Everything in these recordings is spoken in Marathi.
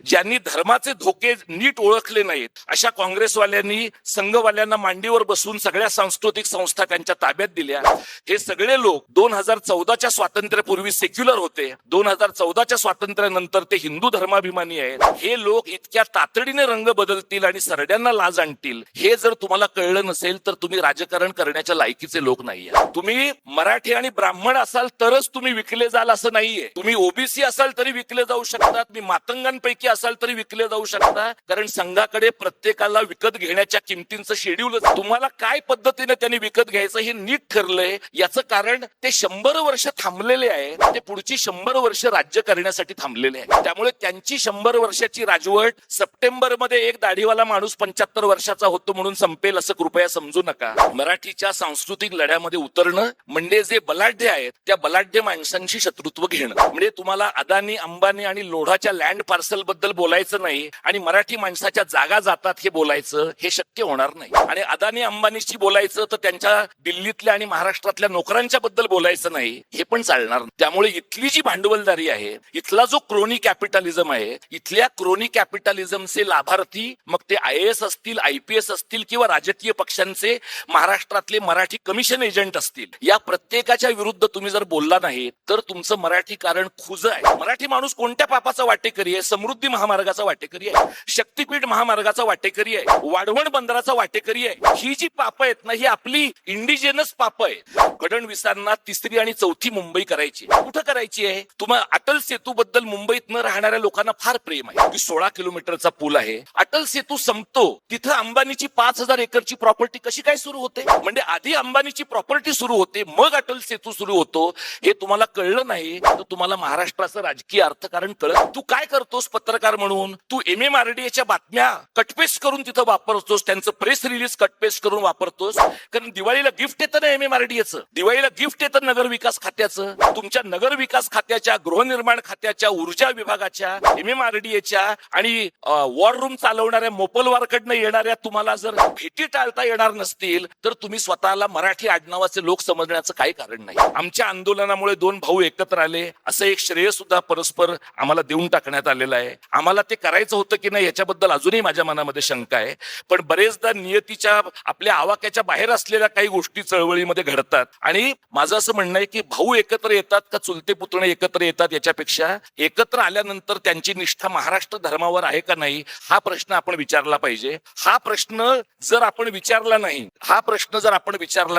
ज्यांनी धर्माचे धोके नीट ओळखले नाहीत अशा काँग्रेसवाल्यांनी संघवाल्यांना मांडीवर बसून सगळ्या सांस्कृतिक संस्था त्यांच्या ताब्यात दिल्या। हे सगळे लोक 2014च्या स्वातंत्र्यापूर्वी सेक्युलर होते, 2014च्या स्वातंत्र्यानंतर ते हिंदू धर्माभिमानी आहेत। हे लोक इतक्या तातडीने रंग बदलतील आणि सरड्यांना लाज आणतील हे जर तुम्हाला कळलं नसेल तर तुम्ही राजकारण करण्याच्या लायकीचे लोक नाहीये। तुम्ही मराठी आणि ब्राह्मण असाल तरच तुम्ही विकले जाल असं नाहीये। तुम्ही ओबीसी असाल तरी विकले जाऊ शकतात, तुम्ही मातंगांपैकी असाल तरी विकले जाऊ शकता, कारण संघाकडे प्रत्येकाला विकत घेण्याच्या किमतींचं शेड्यूल। तुम्हाला काय पद्धतीने त्यांनी विकत घ्यायचं हे नीट ठरलंय, याचं कारण ते 100 वर्ष थांबलेले आहे, ते पुढची 100 वर्ष राज्य करण्यासाठी थांबलेले आहे। त्यामुळे त्यांची 100 वर्षाची राजवट सप्टेंबर मध्ये एक दाढीवाला माणूस 75 वर्षाचा होतो म्हणून संपेल असं कृपया समजू नका। मराठीच्या सांस्कृतिक लढ्यामध्ये उतरणं म्हणजे जे बलाढ्य आहेत त्या बलाढ्य माणसांशी शत्रुत्व घेणं। म्हणजे तुम्हाला अदानी, अंबानी आणि लोढाच्या लँड पार्सल बद्दल बोलायचं नाही आणि मराठी माणसाच्या जागा जातात हे बोलायचं, हे शक्य होणार नाही। आणि अदानी अंबानीशी बोलायचं तर त्यांच्या दिल्लीतल्या आणि महाराष्ट्रातल्या नोकरांच्या बद्दल बोलायचं नाही, हे पण चालणार नाही। त्यामुळे इथली जी भांडवलदारी आहे, इथला जो क्रोनी कॅपिटलिझम आहे, इथल्या क्रोनी कॅपिटलिझमचे लाभार्थी मग ते IAS असतील, IPS असतील किंवा राजकीय पक्षांचे महाराष्ट्रातले मराठी कमिशन एजंट असतील, या प्रत्येकाच्या विरुद्ध तुम्ही जर बोलला नाही तर तुमचं मराठी कारण खुजं आहे। मराठी माणूस कोणत्या पापाचा वाटेकरी आहे? समृद्धी महामार्गाचा वाटेकरी आहे, शक्तीपीठ महामार्गाचा वाटेकरी आहे, वाढवण बंदराचा वाटेकरी आहे। ही जी पाप आहेत ना, ही आपली इंडिजिनस पाप आहे। फडणवीसांना 3री आणि 4थी मुंबई करायची, कुठं करायची आहे? तुम्हाला अटल सेतू बद्दल मुंबईत न राहणाऱ्या लोकांना फार प्रेम आहे की 16 किलोमीटरचा पूल आहे, अटल सेतू संपतो तिथं अंबानीची 5000 एकरची प्रॉपर्टी कशी काय सुरू होते? म्हणजे आधी अंबानीची प्रॉपर्टी सुरू होते मग अटल सेतू सुरू होतो। हे तुम्हाला कळलं नाही तर तुम्हाला महाराष्ट्राचं राजकीय अर्थकारण कळत। तू काय करतोस पत्रकार म्हणून? तू MMRDAच्या बातम्या कटपेस्ट करून तिथं वापरतोस, त्यांचं प्रेस रिलीज कटपेस्ट करून वापरतोस, कारण दिवाळीला गिफ्ट येतं ना MMRDAचं, दिवाळीला गिफ्ट येतं नगर विकास खात्याचं। तुमच्या नगर विकास खात्याच्या, गृहनिर्माण खात्याच्या, ऊर्जा विभागाच्या, MMRDAच्या आणि वॉर रूम चालवणाऱ्या मोपलवारकडनं येणाऱ्या तुम्हाला जर भेटी टाळता येणार नसतील तर तुम्ही स्वतःला मराठी आडनावाचे लोक समजण्याचं काही कारण नाही। आमच्या आंदोलनामुळे 2 भाऊ एकत्र आले असं एक श्रेय सुद्धा परस्पर आम्हाला देऊन टाकण्यात आलेलं आहे। आम्हाला ते करायचं होतं की नाही याच्याबद्दल अजूनही माझ्या मनामध्ये शंका आहे, पण बरेचदा नियतीच्या आपल्या आवाक्याच्या बाहेर असलेल्या काही गोष्टी चळवळीमध्ये घडतात। आणि माझं असं म्हणणं आहे की भाऊ एकत्र येतात का चुलते पुतणे एकत्र येतात याच्यापेक्षा एकत्र आल्यानंतर त्यांची निष्ठा महाराष्ट्र धर्मावर आहे का नाही हा प्रश्न आपण विचारला पाहिजे। हा प्रश्न जर आपण विचारला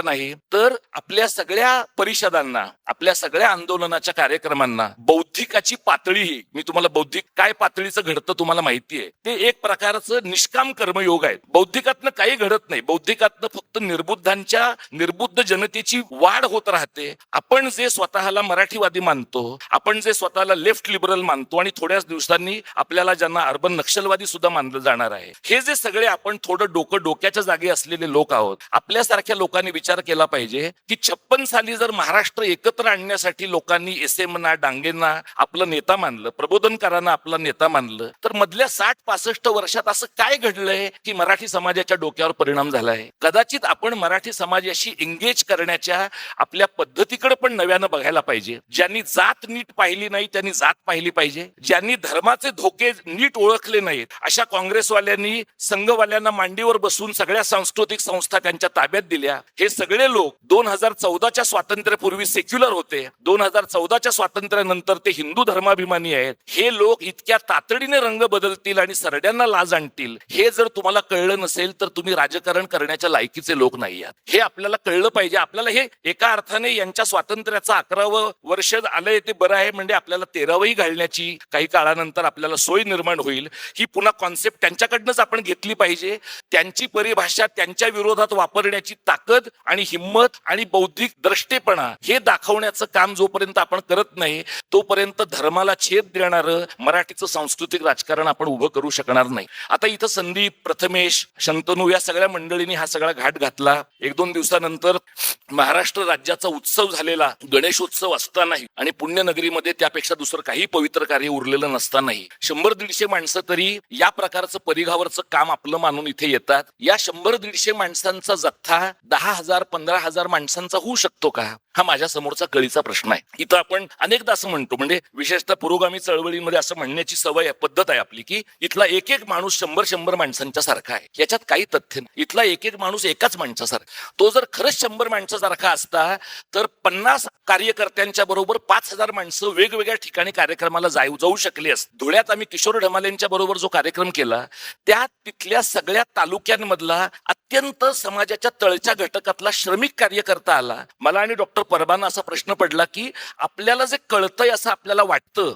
नाही तर आपल्या सगळ्या परिषदांना, आपल्या सगळ्या आंदोलनाच्या कार्यक्रमांना बौद्धिकाची पातळी, मी तुम्हाला बौद्धिक काय पातळीचं घडतं तुम्हाला माहिती आहे, ते एक प्रकारचं निष्काम कर्मयोग आहे। बौद्धिकातनं काही घडत नाही, बौद्धिकातनं फक्त निर्बुद्ध जनतेची वाढ होत राहते। आपण जे स्वतःला मराठीवादी मानतो, आपण जे स्वतःला लेफ्ट लिबरल मानतो आणि थोड्याच दिवसांनी आपल्याला ज्यांना अर्बन नक्षलवादी सुद्धा मानलं जाणार आहे, हे जे सगळे आपण थोडं डोक्याच्या जागी असलेले लोक आहोत, आपल्यासारख्या लोकांनी विचार केला पाहिजे की 56 साली जर महाराष्ट्र एकत्र आणण्यासाठी लोकांनी SM ना, डांगेंना आपलं नेता मानलं, प्रबोधनकारांना आपला नेता मानलं, तर मधल्या 60-65 वर्षात असं काय घडलंय की मराठी समाजाच्या डोक्यावर परिणाम झालाय? कदाचित आपण मराठी समाजाशी एंगेज करण्याच्या आपल्या पद्धतीकडे पण नव्यानं बघायला पाहिजे। ज्यांनी जात नीट पाहिली नाही त्यांनी जात पाहिली पाहिजे, ज्यांनी धर्माचे धोके नीट ओळखले नाहीत अशा काँग्रेसवाल्यांनी संघवाल्यांना मांडीवर बसून सगळ्या सांस्कृतिक संस्था त्यांच्या ताब्यात दिल्या। हे सगळे लोक 2014च्या स्वातंत्र्यापूर्वी सेक्युलर होते, 2014च्या स्वातंत्र्यानंतर ते हिंदू धर्माभिमानी आहेत। हे लोक इतक्या तातडीने रंग बदलतील आणि सरड्यांना लाज आणतील हे जर तुम्हाला कळलं नसेल तर तुम्ही राजकारण करण्याच्या लायकीचे लोक नाही आहात, हे आपल्याला कळलं पाहिजे। आपल्याला हे एका अर्थाने यांच्या स्वातंत्र्याचं 11वं वर्ष आलंय ते बरं आहे, म्हणजे आपल्याला 13वंही घालण्याची काही काळानंतर आपल्याला सोय निर्माण होईल। ही पुन्हा कॉन्सेप्ट त्यांच्याकडनंच आपण घेतली पाहिजे। त्यांची परिभाषा त्यांच्या विरोधात वापरण्याची ताकद आणि हिम्मत आणि बौद्धिक द्रष्टेपणा हे दाखवण्याचं काम जोपर्यंत आपण करत नाही तोपर्यंत धर्माला छेद देणारं मराठीचं सांस्कृतिक राजकारण आपण उभं करू शकणार नाही। आता इथं संदीप, प्रथमेश, शंतनू या सगळ्या मंडळींनी हा सगळा घाट घातला। 1-2 दिवसानंतर महाराष्ट्र राज्याचा उत्सव झालेला गणेशोत्सव असतानाही आणि पुण्यनगरीमध्ये त्यापेक्षा दुसरं काही पवित्र कार्य उरलेलं नसतानाही 100-150 माणसं तरी या प्रकारचं परिघावरचं काम आपलं मानून इथे येतात. या 100-150 माणसांचा जथ्था 10,000 15,000 माणसांचा होऊ शकतो का? हा माझ्या समोरचा कळीचा प्रश्न आहे. इथं आपण अनेकदा असं म्हणतो, म्हणजे विशेषतः पुरोगामी चळवळीमध्ये असं म्हणण्याची सवय पद्धत आहे आपली, की इथला एक एक माणूस 100-100 माणसांच्या सारखा आहे. याच्यात काही तथ्य नाही. इथला एक एक माणूस एकाच माणसासारखा. तो जर खरंच 100 माणसासारखा असता तर 50 कार्यकर्त्यांच्या बरोबर 5,000 माणसं वेगवेगळ्या ठिकाणी कार्यक्रमाला जाऊ शकली असत. धुळ्यात आम्ही किशोर ढमालेंच्या बरोबर जो कार्यक्रम केला त्यात तिथल्या सगळ्या तालुक्यांमधला अत्यंत समाजाच्या तळच्या घटकातला श्रमिक कार्यकर्ता आला. मला आणि डॉक्टर परबांना असा प्रश्न पडला की आपल्याला जे कळतंय असं आपल्याला वाटतं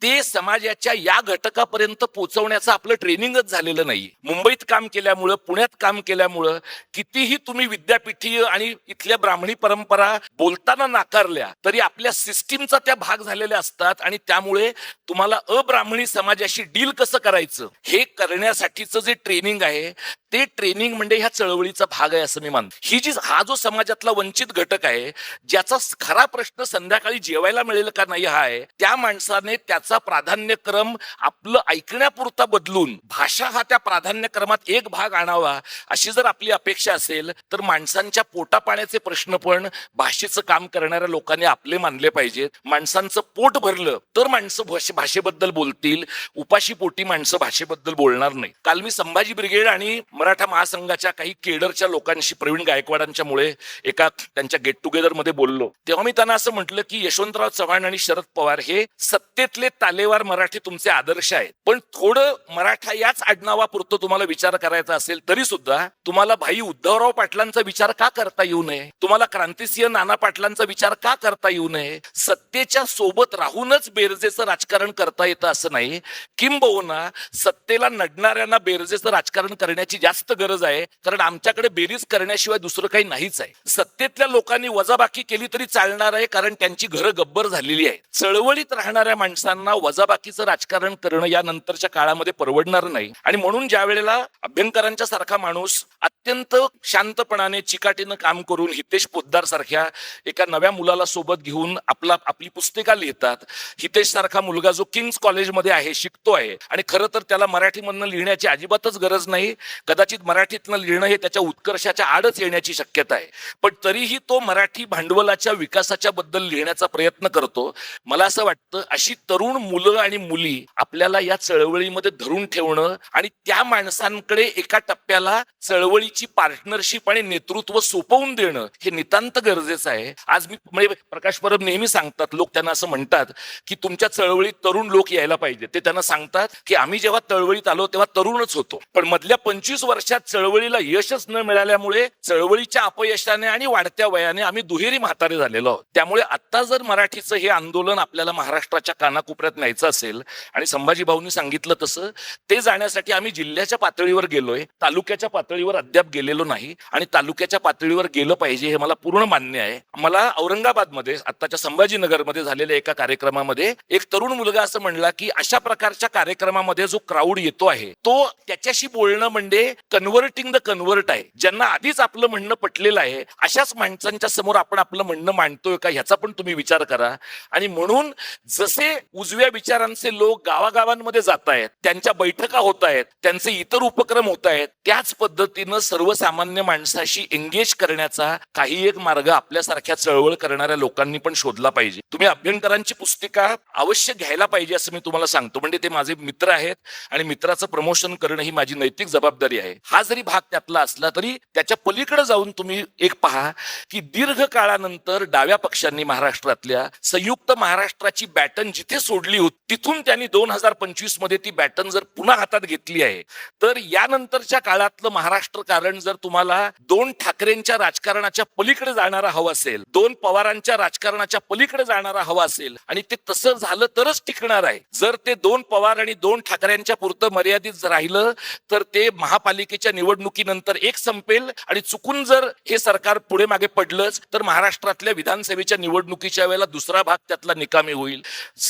ते समाजाच्या या घटकापर्यंत पोहोचवण्याचं आपलं ट्रेनिंगच झालेलं नाही. मुंबईत काम केल्यामुळं, पुण्यात काम केल्यामुळं कितीही तुम्ही विद्यापीठीय आणि इथल्या ब्राह्मणी परंपरा बोलताना नाकारल्या तरी आपल्या सिस्टीमचा त्या भाग झालेल्या असतात आणि त्यामुळे तुम्हाला अब्राह्मणी समाजाशी डील कसं करायचं हे करण्यासाठीचं जे ट्रेनिंग आहे ते ट्रेनिंग म्हणजे ह्या चळवळीचा भाग आहे असं मी मानतो. हा जो समाजातला वंचित घटक आहे ज्याचा खरा प्रश्न संध्याकाळी जेवायला मिळेल का नाही हा आहे, त्या माणसाने त्याचा प्राधान्यक्रम आपलं ऐकण्यापुरता बदलून भाषा हा त्या प्राधान्यक्रमात एक भाग आणावा अशी जर आपली अपेक्षा असेल तर माणसांच्या पोटापाण्याचे प्रश्न पण भाषेचं काम करणाऱ्या लोकांनी आपले मानले पाहिजेत. माणसांचं पोट भरलं तर माणसं भाषेबद्दल बोलतील, उपाशी पोटी माणसं भाषेबद्दल बोलणार नाही. काल मी संभाजी ब्रिगेड आणि मराठा महासंघाच्या काही केडरच्या लोकांशी, प्रवीण गायकवाडांच्या मुळे एका त्यांच्या गेट टुगेदर मध्ये बोललो तेव्हा मी त्यांना असं म्हटलं की यशवंतराव चव्हाण आणि शरद पवार हे सत्तेतले तालेवार मराठी तुमचे आदर्श आहेत, पण थोडं मराठा याच आडनावापुरतं तुम्हाला विचार करायचा असेल तरी सुद्धा तुम्हाला भाई उद्धवराव पाटलांचा विचार का करता येऊ नये, तुम्हाला क्रांतिसिंह नाना पाटलांचा विचार का करता येऊ नये. सत्तेच्या सोबत राहूनच बेरजेचं राजकारण करता येतं असं नाही, किंबहुना सत्तेला नडणाऱ्यांना बेरजेचं राजकारण करण्याची जास्त गरज आहे, कारण आमच्याकडे बेरीज करण्याशिवाय दुसरं काही नाहीच आहे. सत्तेतल्या लोकांनी वजाबाकी केली तरी चालणार आहे कारण त्यांची घरं गब्बर झालेली आहे. चळवळीत राहणाऱ्या माणसांना वजाबाकीचं राजकारण करणं या नंतरच्या काळामध्ये परवडणार नाही आणि म्हणून ज्या वेळेला अभ्यंकरांच्या सारखा माणूस अत्यंत शांतपणाने चिकाटीनं काम करून हितेश पोद्दार सारख्या एका नव्या मुलाला सोबत घेऊन आपली पुस्तिका लिहितात. हितेश सारखा मुलगा जो किंग्स कॉलेजमध्ये आहे, शिकतो आहे आणि खरं तर त्याला मराठीमधनं लिहिण्याची अजिबातच गरज नाही, कदाचित मराठीतनं लिहिणं हे त्याच्या उत्कर्षाच्या आडच येण्याची शक्यता आहे, पण तरीही तो मराठी भांडवलाच्या विकासाच्या बद्दल लिहिण्याचा प्रयत्न करतो. मला असं वाटतं अशी तरुण मुलं आणि मुली आपल्याला या चळवळीमध्ये धरून ठेवणं आणि त्या माणसांकडे एका टप्प्याला चळवळीची पार्टनरशिप आणि नेतृत्व सोपवून देणं हे नितांत गरजेचं आहे. आज मी म्हणजे प्रकाश परब नेहमी सांगतात, लोक त्यांना असं म्हणतात की तुमच्या चळवळीत तरुण लोक यायला पाहिजे. ते त्यांना सांगतात की आम्ही जेव्हा चळवळीत आलो तेव्हा तरुणच होतो, पण मधल्या 25 वर्षात चळवळीला यशच न मिळाल्यामुळे चळवळीच्या अपयशाने आणि वाढत्या वयाने आम्ही दुहेरी म्हातारे झालेलो आहोत. त्यामुळे आता जर मराठीचं हे आंदोलन आपल्याला महाराष्ट्राच्या कानाकोपऱ्यात न्यायचं असेल आणि संभाजी भाऊंनी सांगितलं तसं ते जाण्यासाठी आम्ही जिल्ह्याच्या पातळीवर गेलोय, तालुक्याच्या पातळीवर अद्याप गेलेलो नाही आणि तालुक्याच्या पातळीवर गेलं पाहिजे हे मला पूर्ण मान्य आहे. मला औरंगाबादमध्ये आताच्या संभाजीनगरमध्ये झालेल्या एका कार्यक्रमामध्ये एक तरुण मुलगा असं म्हणला की अशा प्रकारच्या कार्यक्रमामध्ये जो क्राऊड येतो आहे तो त्याच्याशी बोलणं म्हणजे कन्व्हर्टिंग द कन्व्हर्ट आहे. ज्यांना आधीच आपलं म्हणणं पटलेलं आहे अशाच माणसांच्या समोर आपण आपलं म्हणणं मांडतोय का ह्याचा पण तुम्ही विचार करा. आणि म्हणून जसे उजव्या विचारांचे लोक गावागावांमध्ये जात आहेत, त्यांच्या बैठका होत आहेत, त्यांचे इतर उपक्रम होत आहेत, त्याच पद्धतीनं सर्वसामान्य माणसाशी एंगेज करण्याचा काही एक मार्ग आपल्यासारख्या चळवळ करणाऱ्या लोकांनी पण शोधला पाहिजे. तुम्ही अभ्यंकरांची पुस्तिका अवश्य घ्यायला पाहिजे असं मी तुम्हाला सांगतो, म्हणजे ते माझे मित्र आहेत आणि मित्राचं प्रमोशन करणं ही माझी नैतिक जबाबदारी आहे. हा जरी भाग त्यातला असला तरी त्याच्या पलीकडे जाऊन तुम्ही एक पहा की दीर्घ काळानंतर डाव्या पक्षांनी महाराष्ट्रातल्या संयुक्त महाराष्ट्राची बॅटन जिथे सोडली होती तिथून त्यांनी 2025 मध्ये ती बॅटन जर पुन्हा हातात घेतली आहे तर यानंतरच्या काळातलं महाराष्ट्र कारण जर तुम्हाला 2 ठाकरेंच्या राजकारणाच्या पलीकडे जाणारा हवं असेल, 2 पवारांच्या राजकारणाच्या पलीकडे जाणारा हवा असेल आणि ते तसं झालं तरच टिकणार आहे. जर ते 2 पवार आणि 2 ठाकरेंच्या पुरतं मर्यादित राहिलं तर ते महापालिकेच्या निवडणुकीनंतर एक संपेल आणि चुकून जर हे सरकार पुढे मागे पडलंच तर महाराष्ट्रातल्या विधानसभेच्या निवडणुकीच्या वेळेला दुसरा भाग त्यातला निकामी होईल.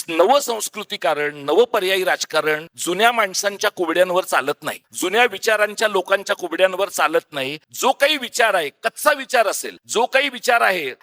नवं नवसंस्कृतीकरण, नवपर्यायी राजकारण जुन्या माणसांच्या कुबड्यांवर चालत नाही, जुन्या विचारांच्या लोकांच्या कुबड्यांवर चालत नाही. जो काही विचार आहे, कच्चा विचार असेल, जो काही विचार आहे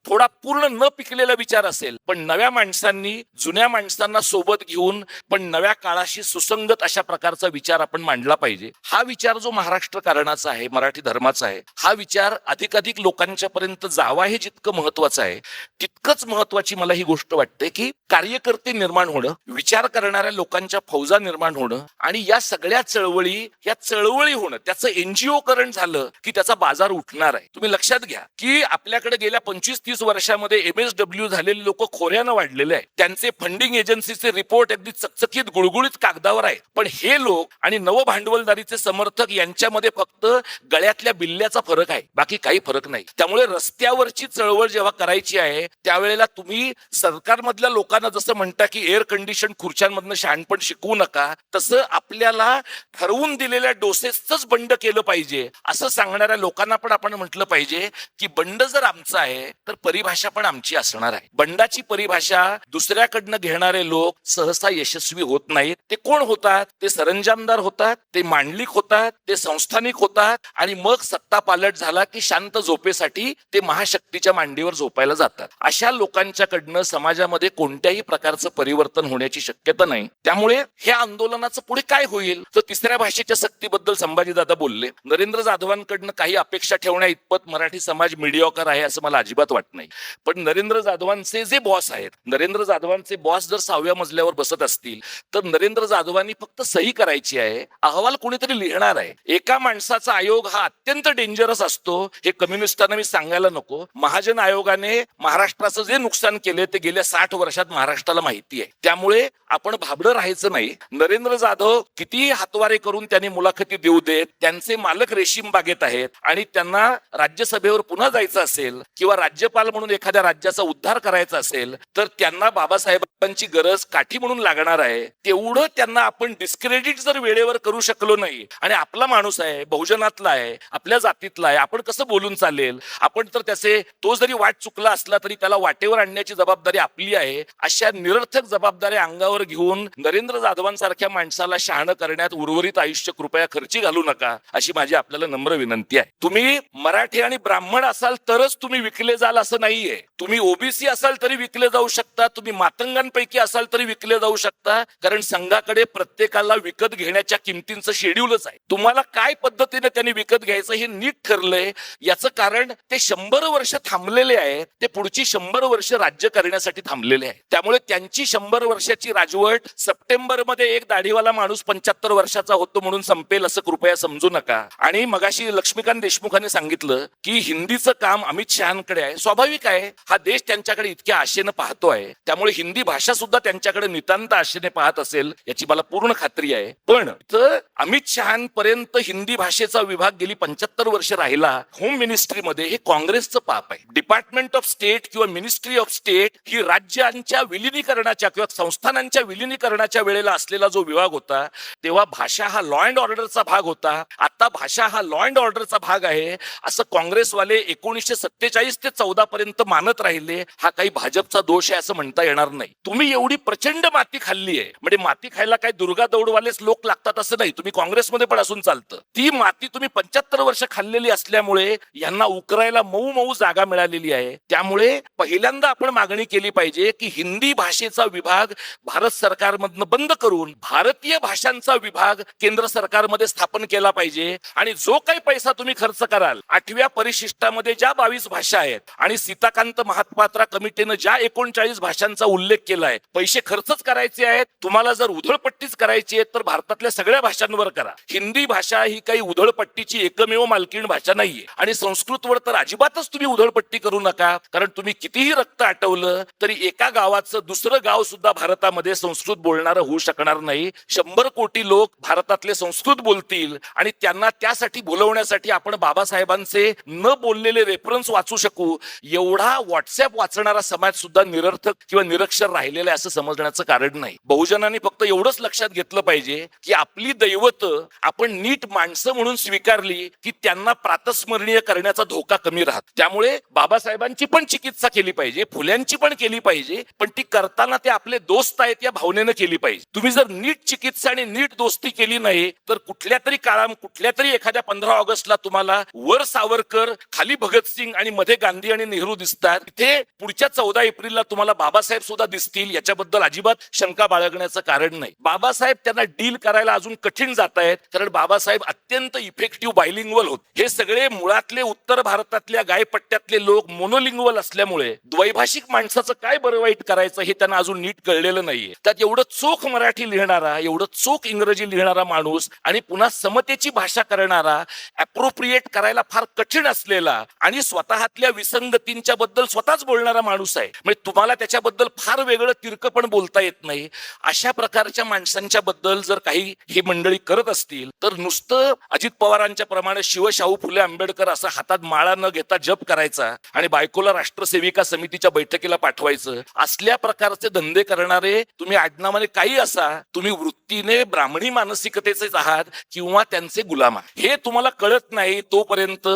थोडा पूर्ण न पिकलेला विचार असेल, पण नव्या माणसांनी जुन्या माणसांना सोबत घेऊन पण नव्या काळाशी सुसंगत अशा प्रकारचा विचार आपण मांडला पाहिजे. हा विचार जो महाराष्ट्र कारणाचा आहे, मराठी धर्माचा आहे, हा विचार अधिकाधिक लोकांच्या पर्यंत जावा हे जितकं महत्वाचं आहे, तितकंच महत्वाची मला ही गोष्ट वाटते की कार्यकर्ते निर्माण होणं, विचार करणाऱ्या लोकांच्या फौजा निर्माण होणं आणि या सगळ्या चळवळी होणं, त्याचं एनजीओ करण झालं की त्याचा बाजार उठणार आहे. तुम्ही लक्षात घ्या की आपल्याकडे गेल्या 25-30 वर्षामध्ये MSW झालेले लोक खोऱ्यानं वाढलेले आहेत. त्यांचे फंडिंग एजन्सीचे रिपोर्ट अगदी चकचकीत गुळगुळीत कागदावर आहेत. पण हे लोक आणि नव भांडवलदारीचे समर्थक यांच्यामध्ये फक्त गळ्यातल्या बिल्ल्याचा फरक आहे, बाकी काही फरक नाही. त्यामुळे रस्त्यावरची चळवळ जेव्हा करायची आहे त्यावेळेला तुम्ही सरकारमधल्या लोकांना जसं म्हणता की एअर कंडिशन खुर्च्यांमधनं शहाणपण शिकवू नका, तसं आपल्याला ठरवून दिलेल्या डोसेसच बंड केलं पाहिजे असं सांगणाऱ्या लोकांना पण आपण म्हटलं पाहिजे की बंड जर आमचा आहे तर परिभाषा पण आमची असणार आहे. बंडाची परिभाषा दुसऱ्याकडनं घेणारे लोक सहसा यशस्वी होत नाहीत. ते कोण होतात? ते सरंजामदार होतात, ते मांडलिक होतात, ते संस्थानिक होतात आणि मग सत्ता पालट झाला की शांत झोपेसाठी ते महाशक्तीच्या मांडीवर झोपायला जातात. अशा लोकांच्याकडनं समाजामध्ये कोणत्याही प्रकारचं परिवर्तन होण्याची शक्यता नाही. त्यामुळे ह्या आंदोलनाचं पुढे काय होईल? तर तिसऱ्या भाषेच्या सक्तीबद्दल संभाजीदादा बोलले. नरेंद्र जाधवांकडनं काही अपेक्षा ठेवण्या इतपत मराठी समाज मिडिओकर आहे असं मला अजिबात वाटत नाही. पण नरेंद्र जाधवांचे जे बॉस आहेत, नरेंद्र जाधवांचे बॉस जर 6व्या मजल्यावर बसत असतील तर नरेंद्र जाधवांनी फक्त सही करायची आहे, अहवाल कोणीतरी लिहिणार आहे. एका माणसाचा आयोग हा अत्यंत डेंजरस असतो हे कम्युनिस्टांना मी सांगायला नको. महाजन आयोगाने महाराष्ट्राचं जे नुकसान केले ते गेल्या 60 वर्षात महाराष्ट्राला माहिती आहे. त्यामुळे आपण भाबडं राहायचं नाही. नरेंद्र जाधव कितीही हातवारे करून त्यांनी मुलाखती देऊ देत, त्यांचे मालक रेशीम बागेत आहेत आणि त्यांना राज्यसभेवर पुन्हा जायचं असेल किंवा राज्यपाल म्हणून एखाद्या राज्याचा उद्धार करायचा असेल तर त्यांना बाबासाहेबांची गरज काठी म्हणून लागणार आहे. तेवढं त्यांना आपण डिस्क्रेडिट जर वेळेवर करू शकलो नाही आणि आपला माणूस आहे, बहुजनातला आहे, आपल्या जातीतला आहे, आपण कसं बोलून चालेल? आपण तर तो जरी वाट चुकला असला तरी त्याला वाटेवर आणण्याची जबाबदारी आपली आहे. अशा निरर्थक जबाबदाऱ्या अंगावर घेऊन नरेंद्र जाधवांसारख्या माणसाला शहाणं करण्यात उर्वरित आयुष्य कृपया खर्ची घालू नका अशी माझी आपल्याला नम्र विनंती आहे. तुम्ही मराठी आणि ब्राह्मण असाल तरच तुम्ही विकले जाल असं नाहीये. तुम्ही ओबीसी असाल तरी विकले जाऊ शकता, तुम्ही मातंगांपैकी असाल तरी विकले जाऊ शकता, कारण संघाकडे प्रत्येकाला विकत घेण्याच्या किमतींचं शेड्यूलच आहे. तुम्हाला काय पद्धतीने त्यांनी विकत घ्यायचं हे नीट ठरलंय. याचं कारण ते 100 वर्ष थांबलेले आहेत, ते पुढची 100 वर्ष राज्य करण्यासाठी थांबलेले आहेत. त्यामुळे त्यांची 100 वर्षाची राजवट सप्टेंबरमध्ये एक दाढीवाला माणूस 75 वर्षाचा होतो म्हणून संपेल असं कृपया समजू नका. आणि मगाशी लक्ष्मीकांत देशमुखांनी सांगितलं की हिंदीचं काम अमित शहांकडे आहे. स्वाभाविक आहे, हा देश त्यांच्याकडे इतक्या आशेनं पाहतो आहे, त्यामुळे हिंदी भाषा सुद्धा त्यांच्याकडे नितांत आशेने पाहत असेल याची मला पूर्ण खात्री आहे. पण अमित शहांपर्यंत हिंदी भाषेचा विभाग गेली 75 वर्ष राहिला होम मिनिस्ट्रीमध्ये, हे काँग्रेसचं पाप आहे. डिपार्टमेंट ऑफ स्टेट किंवा मिनिस्ट्री ऑफ स्टेट ही राज्यांच्या विलिनीकरणाच्या किंवा संस्थानांच्या विलिनीकरणाच्या वेळेला असलेला जो विभाग होता तेव्हा भाषा हा लॉ अँड ऑर्डरचा भाग होता. आता भाषा हा लॉ अँड ऑर्डरचा भाग आहे असं काँग्रेसवाले 1947 ते 14 पर्यंत मानत राहिले. हा काही भाजपचा दोष आहे असं म्हणता येणार नाही. तुम्ही एवढी प्रचंड माती खाल्ली आहे, म्हणजे माती खायला काही दुर्गा दौडवालेच लोक लागतात असं नाही, तुम्ही काँग्रेसमध्ये पण असून चालतं. ती माती तुम्ही 75 वर्ष खाल्लेली असल्यामुळे यांना उकरायला मऊ मऊ जागा मिळालेली आहे. त्यामुळे पहिल्यांदा आपण मागणी केली पाहिजे की हिंदी भाषेचा विभाग भारत सरकारमधनं बंद करून भारतीय भाषांचा विभाग केंद्र सरकारमध्ये स्थापन केला पाहिजे. आणि जो काही पैसा तुम्ही खर्च कराल, 8व्या परिशिष्टामध्ये ज्या 22 भाषा आहेत आणि सीताकांत महापात्रा कमिटीनं ज्या 39 भाषांचा उल्लेख केलाय, पैसे खर्चच करायचे आहेत. तुम्हाला जर उधळपट्टीच करायची आहे तर भारतातल्या सगळ्या भाषांवर करा. हिंदी भाषा ही काही उधळपट्टीची एकमेव मालकीण भाषा नाहीये आणि संस्कृतवर तर अजिबातच तुम्ही उधळपट्टी करू नका. कारण तुम्ही कितीही रक्त आटवलं तरी एका गावाचं दुसरं गाव सुद्धा भारतामध्ये संस्कृत बोलणारं होऊ शकणार नाही. 100 कोटी लोक भारतातले संस्कृत बोलतील आणि त्यांना त्यासाठी बोलवण्यासाठी आपण बाबासाहेबांचे न बोललेले रेफरन्स वाचू शकू एवढा व्हॉट्सअप वाचणारा समाज सुद्धा निरर्थक किंवा निरक्षर राहिलेला आहे असं समजण्याचं कारण नाही. बहुजनांनी फक्त एवढंच लक्षात घेतलं पाहिजे की आपली दैवत आपण नीट माणसं म्हणून स्वीकारली की त्यांना प्रातस्मरणीय करण्याचा धोका कमी राहत. त्यामुळे बाबासाहेबांची पण चिकित्सा केली पाहिजे, फुल्यांची पण केली पाहिजे, पण ती करताना ते आपले दोस्त आहेत या भावनेनं केली पाहिजे. तुम्ही जर नीट चिकित्सा आणि नीट दोस्ती केली नाही तर कुठल्या तरी कुठल्या तरी एखाद्या 15 ऑगस्टला तुम्हाला वर सावरकर, खाली भगतसिंग आणि मध्ये गांधी आणि नेहरू दिसतात. तिथे पुढच्या 14 एप्रिलला तुम्हाला बाबासाहेब सुद्धा दिसतील. याच्याबद्दल अजिबात शंका बाळगण्याचं कारण नाही. बाबासाहेब त्यांना डील करायला अजून कठीण जात आहेत, कारण बाबासाहेब अत्यंत इफेक्टिव्ह बायलिंग्वल होते. हे सगळे मुळातले उत्तर भारतातल्या गायपट्ट्यातले लोक मोनोलिंग्वल असल्यामुळे द्वैभाषिक माणसाचं काय बरं वाईट करायचं हे त्यांना अजून नीट कळलेलं नाहीये. त्यात एवढं चोख मराठी लिहिणारा, एवढं चोख इंग्रजी लिहिणारा माणूस आणि पुन्हा समतेची भाषा करणारा, अप्रोप्रिएट करायला फार कठीण असलेला आणि स्वतःतल्या विसंगतींच्या बद्दल स्वतःच बोलणारा माणूस आहे. म्हणजे तुम्हाला त्याच्याबद्दल फार वेगळं तिरकं पण बोलता येत नाही. अशा प्रकारच्या माणसांच्या बद्दल जर काही ही मंडळी करत असतील तर नुसतं अजित पवारांच्या प्रमाणे शिवशाहू फुले आंबेडकर असं हातात माळा न घेता जप करायचा आणि बायकोला राष्ट्रसेविका समितीच्या बैठकीला पाठवायचं, असल्या प्रकारचे धंदे करणारे तुम्ही आडनावाने काही असा, तुम्ही वृत्तीने ब्राह्मणी मानसिकतेचेच आहात किंवा त्यांचे गुलाम आहात. हे तुम्हाला कळत नाही तोपर्यंत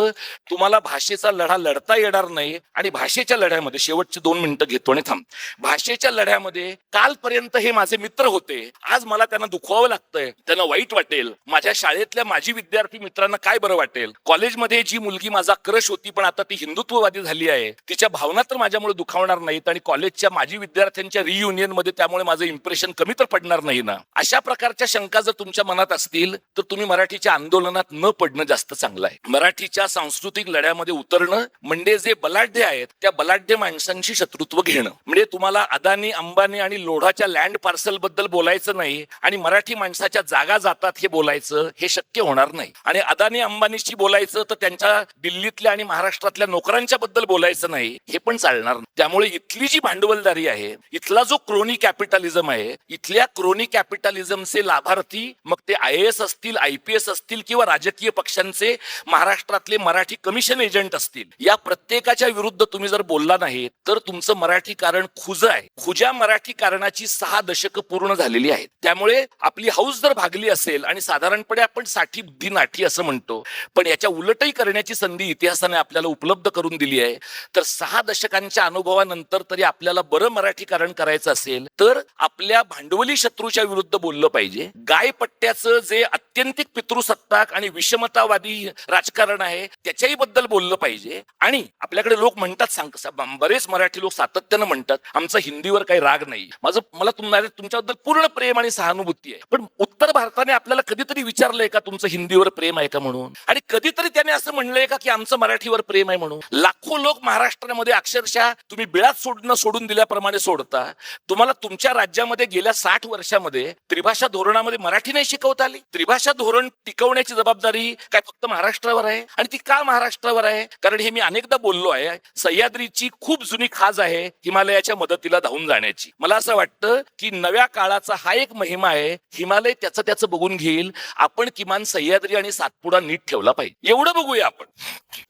तुम्हाला भाषेचा लढा लढता येणार नाही. आणि भाषेच्या लढ्यामध्ये शेवटचे 2 मिनिटं घेतो आणि थांब. भाषेच्या लढ्यामध्ये कालपर्यंत हे माझे मित्र होते, आज मला त्यांना दुखवावं लागतंय, त्यांना वाईट वाटेल. माझ्या शाळेतल्या माजी विद्यार्थी मित्रांना काय बरं वाटेल. कॉलेजमध्ये जी मुलगी माझा क्रश होती पण आता ती हिंदुत्ववादी झाली आहे, तिच्या भावना तर माझ्यामुळे दुखावणार नाहीत आणि कॉलेजच्या माजी विद्यार्थ्यांच्या रियुनियन मध्ये त्यामुळे माझं इम्प्रेशन कमी तर पडणार नाही ना. अशा प्रकारच्या शंका जर तुमच्या मनात असतील तर तुम्ही मराठीच्या आंदोलनात न पडणं जास्त चांगलं आहे. मराठीच्या सांस्कृतिक लढ्यामध्ये उतरणं म्हणजे जे बलाढ्य आहेत त्या बलाढ्य माणसांशी शत्रुत्व घेणं. म्हणजे तुम्हाला अदानी, अंबानी आणि लोढाच्या लँड पार्सल बद्दल बोलायचं नाही आणि मराठी माणसाच्या जागा जातात हे बोलायचं, हे शक्य होणार नाही. आणि अदानी अंबानीशी बोलायचं तर त्यांच्या दिल्लीतल्या आणि महाराष्ट्रातल्या नोकरांच्या बद्दल बोलायचं नाही, हे पण चालणार नाही. त्यामुळे इथली जी भांडवलदारी आहे, इथला जो क्रोनी कॅपिटलिझम आहे, इथल्या क्रोनी कॅपिटलिझमचे लाभार्थी मग ते IAS असतील, IPS असतील किंवा राजकीय पक्षांचे महाराष्ट्रातले मराठी कमिशन एजंट असतील, या प्रत्येकाच्या विरुद्ध तुम्ही जर बोलला नाही तर तुमचं मराठी कारण खुज आहे. खुज्या मराठी कारणाची 6 दशकं पूर्ण झालेली आहेत. त्यामुळे आपली हौस जर भागली असेल आणि साधारणपणे आपण 60 बुद्धी नाठी असं म्हणतो, पण याच्या उलटही करण्याची संधी इतिहासाने आपल्याला उपलब्ध करून दिली आहे. तर 6 दशकांच्या अनुभवानंतर तरी आपल्याला बरं मराठी कारण करायचं असेल तर आपल्या भांडवली शत्रूच्या विरुद्ध बोललं पाहिजे. गायपट्ट्याचं जे अत्यंतिक पितृसत्ताक आणि विषमतावादी राजकारण आहे त्याच्याही बद्दल बोललं पाहिजे. आणि आपल्याकडे लोक म्हणतात, बरेच मराठी लोक सातत्यानं म्हणतात आमचा हिंदीवर काही राग नाही. मला तुमच्याबद्दल पूर्ण प्रेम आणि सहानुभूती आहे, पण उत्तर भारताने आपल्याला कधीतरी विचारलंय का तुमचं हिंदीवर प्रेम आहे का म्हणून? आणि कधीतरी त्याने असं म्हणलंय का की आमचं मराठीवर प्रेम आहे म्हणून? लाखो लोक महाराष्ट्रामध्ये अक्षरशः तुम्ही बिळात सोडून दिल्याप्रमाणे सोडता. तुम्हाला तुमच्या राज्यामध्ये गेल्या 60 वर्षामध्ये त्रिभाषा धोरणामध्ये मराठी नाही शिकवता आली. त्रिभाषा धोरण टिकवण्याची जबाबदारी काय फक्त महाराष्ट्रावर आहे? आणि ती का महाराष्ट्रावर आहे? कारण हे मी अनेकदा बोललो आहे, सह्याद्रीची खूप जुनी खाज आहे हिमालयाच्या मदतीला धावून जाण्याची. मला असं वाटतं की नव्या काळाचा हा एक महिमा आहे, हिमालय त्याचं बघून घेईल. आपण किमान सह्याद्री आणि सातपुडा नीट ठेवला पाहिजे, एवढं बघूया आपण.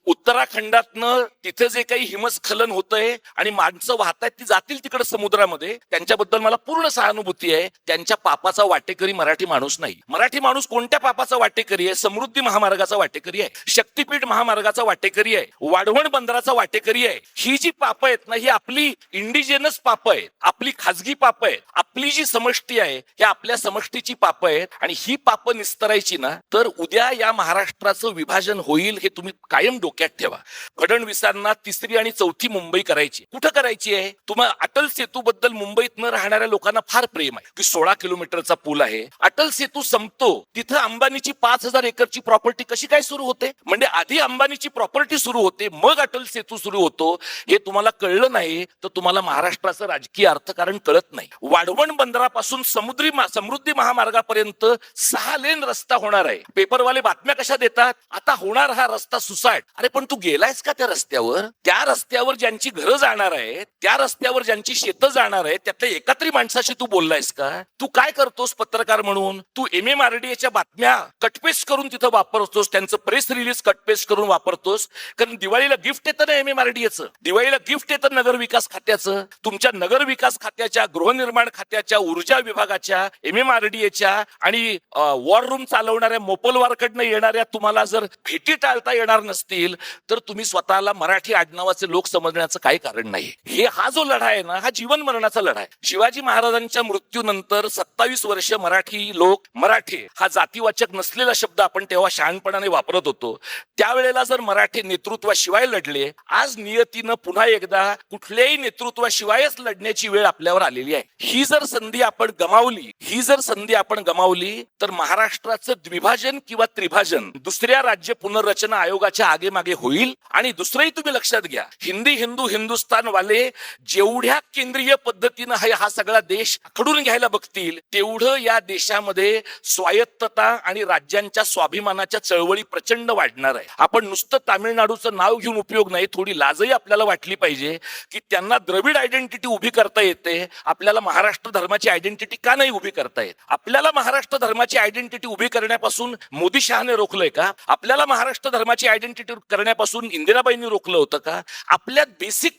उत्तराखंडातनं तिथे जे काही हिमस्खलन होतंय आणि माणसं वाहतायत ती जातील तिकडे समुद्रामध्ये, त्यांच्याबद्दल मला पूर्ण सहानुभूती आहे. त्यांच्या पापाचा वाटेकरी मराठी माणूस नाही. मराठी माणूस कोणत्या पापाचा वाटेकरी आहे? समृद्धी महामार्गाचा वाटेकरी आहे, शक्तीपीठ महामार्गाचा वाटेकरी आहे, वाढवण बंदराचा वाटेकरी आहे. ही जी पाप आहेत ना, ही आपली इंडिजिनस पाप आहेत, आपली खाजगी पाप आहेत. आपली जी समष्टी आहे ही आपल्या समष्टीची पाप आहेत आणि ही पाप निस्तरायची ना तर उद्या या महाराष्ट्राचं विभाजन होईल, हे तुम्ही कायम डोक्यात ठेवा. फडणवीसांना 3री आणि 4थी मुंबई करायची. कुठं करायची आहे? तुम्हाला अटल सेतू बद्दल मुंबईत न राहणाऱ्या लोकांना फार प्रेम आहे की 16 किलोमीटरचा पूल आहे. अटल सेतू संपतो तिथं अंबानीची 5000 एकरची प्रॉपर्टी कशी काय सुरू होते? म्हणजे आधी अंबानीची प्रॉपर्टी सुरू होते मग अटल सेतू सुरू होतो. हे तुम्हाला कळलं नाही तर तुम्हाला महाराष्ट्राचं राजकीय अर्थकारण कळत नाही. वाढवण बंदरापासून समृद्धी महामार्गापर्यंत 6 लेन रस्ता होणार आहे. पेपरवाले बातम्या कशा देतात, आता होणार हा रस्ता सुसाट. अरे पण तू गेलायस का त्या रस्त्यावर? त्या रस्त्यावर ज्यांची घरं जाणार आहेत, त्या रस्त्यावर ज्यांची शेतं जाणार आहेत, त्यातल्या एका तरी माणसाशी तू बोललायस का? तू काय करतोस पत्रकार म्हणून? तू MMRDAच्या बातम्या कटपेस्ट करून तिथं वापरतोस, त्यांचं प्रेस रिलीज कटपेस्ट करून वापरतोस. कारण दिवाळीला गिफ्ट येतं ना MMRDAचं, दिवाळीला गिफ्ट येतं नगर विकास खात्याचं. तुमच्या नगर विकास खात्याच्या, गृहनिर्माण खात्याच्या, ऊर्जा विभागाच्या, MMRDAच्या आणि वॉर रूम चालवणाऱ्या मोपलवारकडनं येणाऱ्या तुम्हाला जर भेटी टाळता येणार नसतील तर तुम्ही स्वतःला मराठी आडनावाचे लोक समजण्याचं काही कारण नाही. हा जो लढा आहे ना, हा जीवन मरणाचा लढा आहे. शिवाजी महाराजांच्या मृत्यूनंतर 27 वर्ष मराठी लोक, मराठे हा जातीवाचक नसलेला शब्द आपण तेव्हा शहाणपणाने वापरत होतो, त्यावेळेला जर मराठी नेतृत्वाशिवाय लढले, आज नियतीनं पुन्हा एकदा कुठल्याही नेतृत्वाशिवायच लढण्याची वेळ आपल्यावर आलेली आहे. ही जर संधी आपण गमावली तर महाराष्ट्राचं द्विभाजन किंवा त्रिभाजन दुसऱ्या राज्य पुनर्रचना आयोगाच्या आगेमागे होईल. आणि दुसरंही तुम्ही लक्षात घ्या, हिंदुस्तान वाले जेवढ्या केंद्रीय पद्धतीनं हा सगळा देश आखडून घ्यायला बघतील, तेवढं या देशामध्ये स्वायत्तता आणि राज्यांच्या स्वाभिमानाच्या चळवळी प्रचंड वाढणार आहे. आपण नुसतं तामिळनाडूचं नाव घेऊन उपयोग नाही, थोडी लाजही आपल्याला वाटली पाहिजे की त्यांना द्रविड आयडेंटिटी उभी करता येते, आपल्याला महाराष्ट्र धर्माची आयडेंटिटी का नाही उभी करता येत? आपल्याला महाराष्ट्र धर्माची आयडेंटिटी उभी करण्यापासून मोदी शहाने रोखलंय का? आपल्याला महाराष्ट्र धर्माची आयडेंटिटी करण्यापासून इंदिराबाईंनी रोखलं होतं का? आपल्यात बेसिक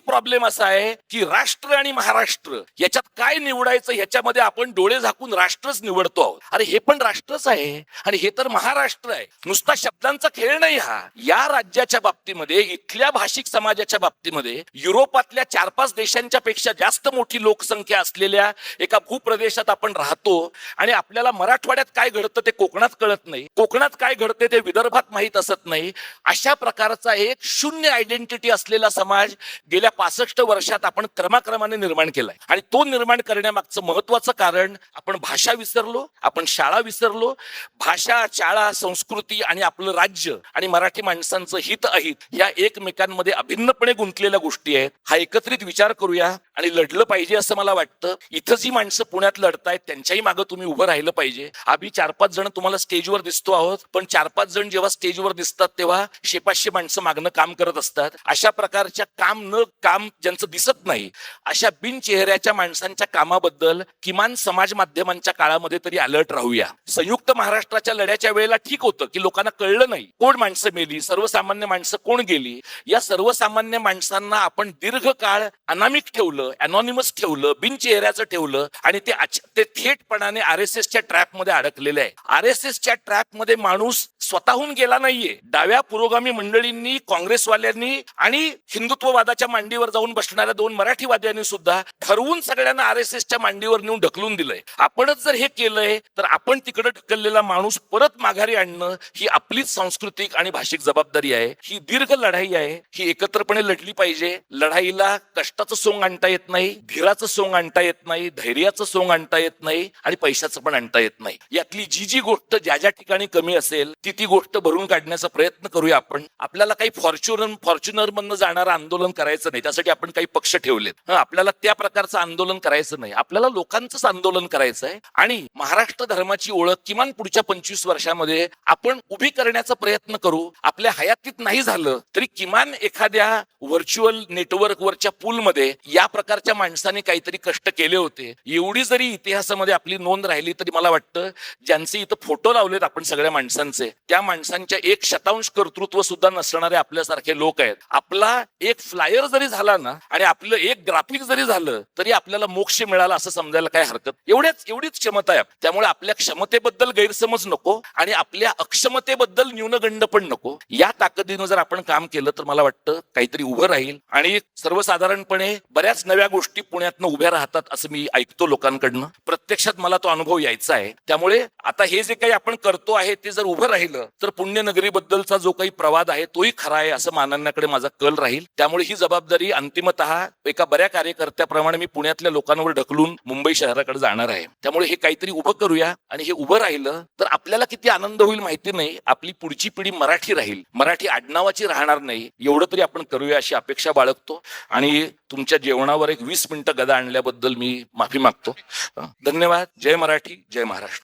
प्रॉब्लेम असा आहे की राष्ट्र आणि महाराष्ट्र याच्यात काय निवडायचं ह्याच्यामध्ये आपण डोळे झाकून राष्ट्रच निवडतो आहोत. अरे हे पण राष्ट्रच आहे आणि हे तर महाराष्ट्र आहे, नुसता शब्दांचा खेळ नाही हा. या राज्याच्या बाबतीमध्ये, इथल्या भाषिक समाजाच्या बाबतीमध्ये युरोपातल्या 4-5 देशांच्या पेक्षा जास्त मोठी लोकसंख्या असलेल्या एका भूप्रदेशात आपण राहतो आणि आपल्याला मराठवाड्यात काय घडतं ते कोकणात कळत नाही, कोकणात काय घडते ते विदर्भात माहीत असत नाही. अशा प्रकारचा एक शून्य आयडेंटिटी असलेला समाज गेल्या 65 वर्षात आपण क्रमाक्रमाने निर्माण केलाय. आणि तो निर्माण करण्यामागचं महत्वाचं कारण, आपण भाषा विसरलो, आपण शाळा विसरलो. भाषा, शाळा, संस्कृती आणि आपलं राज्य आणि मराठी माणसांचं हित अहित या एकमेकांमध्ये अभिन्नपणे गुंतलेल्या गोष्टी आहेत. हा एकत्रित विचार करूया आणि लढलं पाहिजे असं मला वाटतं. इथं जी माणसं पुण्यात लढतायत त्यांच्याही मागे तुम्ही उभं राहिलं पाहिजे. आम्ही 4-5 जण तुम्हाला स्टेजवर दिसतो आहोत, पण 4-5 जण जेव्हा स्टेजवर दिसतात तेव्हा 100-500 माणसं मागणं काम करत असतात. अशा प्रकारच्या काम ज्यांचं दिसत नाही, अशा बिनचेहऱ्याच्या माणसांच्या कामाबद्दल किमान समाज माध्यमांच्या काळामध्ये तरी अलर्ट राहूया. संयुक्त महाराष्ट्राच्या लढ्याच्या वेळेला ठीक होतं की लोकांना कळलं नाही कोण माणसं मेली, सर्वसामान्य माणसं कोण गेली. या सर्वसामान्य माणसांना आपण दीर्घकाळ अनामिक ठेवलं, अनॉनिमस ठेवलं, बिनचेहऱ्याचं ठेवलं आणि ते थेटपणाने RSSच्या ट्रॅपमध्ये अडकलेले आहे. RSSच्या ट्रॅपमध्ये माणूस स्वतःहून गेला नाहीये. डाव्या पुरोगामी मंडळींनी, काँग्रेसवाल्यांनी आणि हिंदुत्ववादाच्या मांडीवर जाऊन बसणाऱ्या 2 मराठीवाद्यांनी सुद्धा ठरवून सगळ्यांना RSSच्या मांडीवर नेऊन ढकलून दिलंय. आपणच जर हे केलंय तर आपण तिकडे ढकललेला माणूस परत माघारी आणणं ही आपलीच सांस्कृतिक आणि भाषिक जबाबदारी आहे. ही दीर्घ लढाई आहे, ही एकत्रपणे लढली पाहिजे. लढाईला कष्टाचं सोंग आणता येत नाही, धीराचं सोंग आणता येत नाही, धैर्याचं सोंग आणता येत नाही आणि पैशाचं पण आणता येत नाही. यातली जी गोष्ट ज्या ठिकाणी कमी असेल ती गोष्ट भरून काढण्याचा प्रयत्न करूया आपण. आपल्याला काही फॉर्च्युनर मधनं जाणारं आंदोलन करायचं नाही, त्यासाठी आपण काही पक्ष ठेवलेत. आपल्याला त्या प्रकारचं आंदोलन करायचं नाही, आपल्याला लोकांचंच आंदोलन करायचं आहे. आणि महाराष्ट्र धर्माची ओळख किमान पुढच्या 25 वर्षामध्ये आपण उभी करण्याचा प्रयत्न करू. आपल्या हयातीत नाही झालं तरी किमान एखाद्या व्हर्च्युअल नेटवर्कवरच्या पूलमध्ये या प्रकारच्या माणसाने काहीतरी कष्ट केले होते, एवढी जरी इतिहासामध्ये आपली नोंद राहिली तरी मला वाटतं ज्यांचे इथं फोटो लावलेत आपण सगळ्या माणसांचे, त्या माणसांच्या 1% कर्तृत्व सुद्धा नसणारे आपल्यासारखे लोक आहेत. आपला एक फ्लायर जरी झाला ना आणि आपलं एक ग्राफिक जरी झालं तरी आपल्याला मोक्ष मिळाला असं समजायला काय हरकत. एवढीच क्षमता आहे. त्यामुळे आपल्या क्षमतेबद्दल गैरसमज नको आणि आपल्या अक्षमतेबद्दल न्यूनगंड पण नको. या ताकदीनं जर आपण काम केलं तर मला वाटतं काहीतरी उभं राहील आणि सर्वसाधारणपणे बऱ्याच नव्या गोष्टी पुण्यातनं उभ्या राहतात असं मी ऐकतो लोकांकडनं. प्रत्यक्षात मला तो अनुभव यायचा आहे. त्यामुळे आता हे जे काही आपण करतो आहे ते जर उभं राहिलं तर पुण्यनगरीबद्दलचा जो काही प्रवाद आहे तोही खरा आहे असं मानण्याकडे माझा कल राहील. त्यामुळे ही जबाबदारी अंतिमतः एका बऱ्या कार्यकर्त्याप्रमाणे मी पुण्यातल्या लोकांवर ढकलून मुंबई शहराकडे जाणार आहे. त्यामुळे हे काहीतरी उभं करूया आणि हे उभं राहिलं तर आपल्याला किती आनंद होईल माहिती नाही. आपली पुढची पिढी मराठी राहील, मराठी आडनावाची राहणार नाही. एवढं तरी आपण करूया अशी अपेक्षा बाळगतो आणि तुमच्या जेवणावर एक 20 मिनिटं गदा आणल्याबद्दल मी माफी मागतो. धन्यवाद. जय मराठी, जय महाराष्ट्र.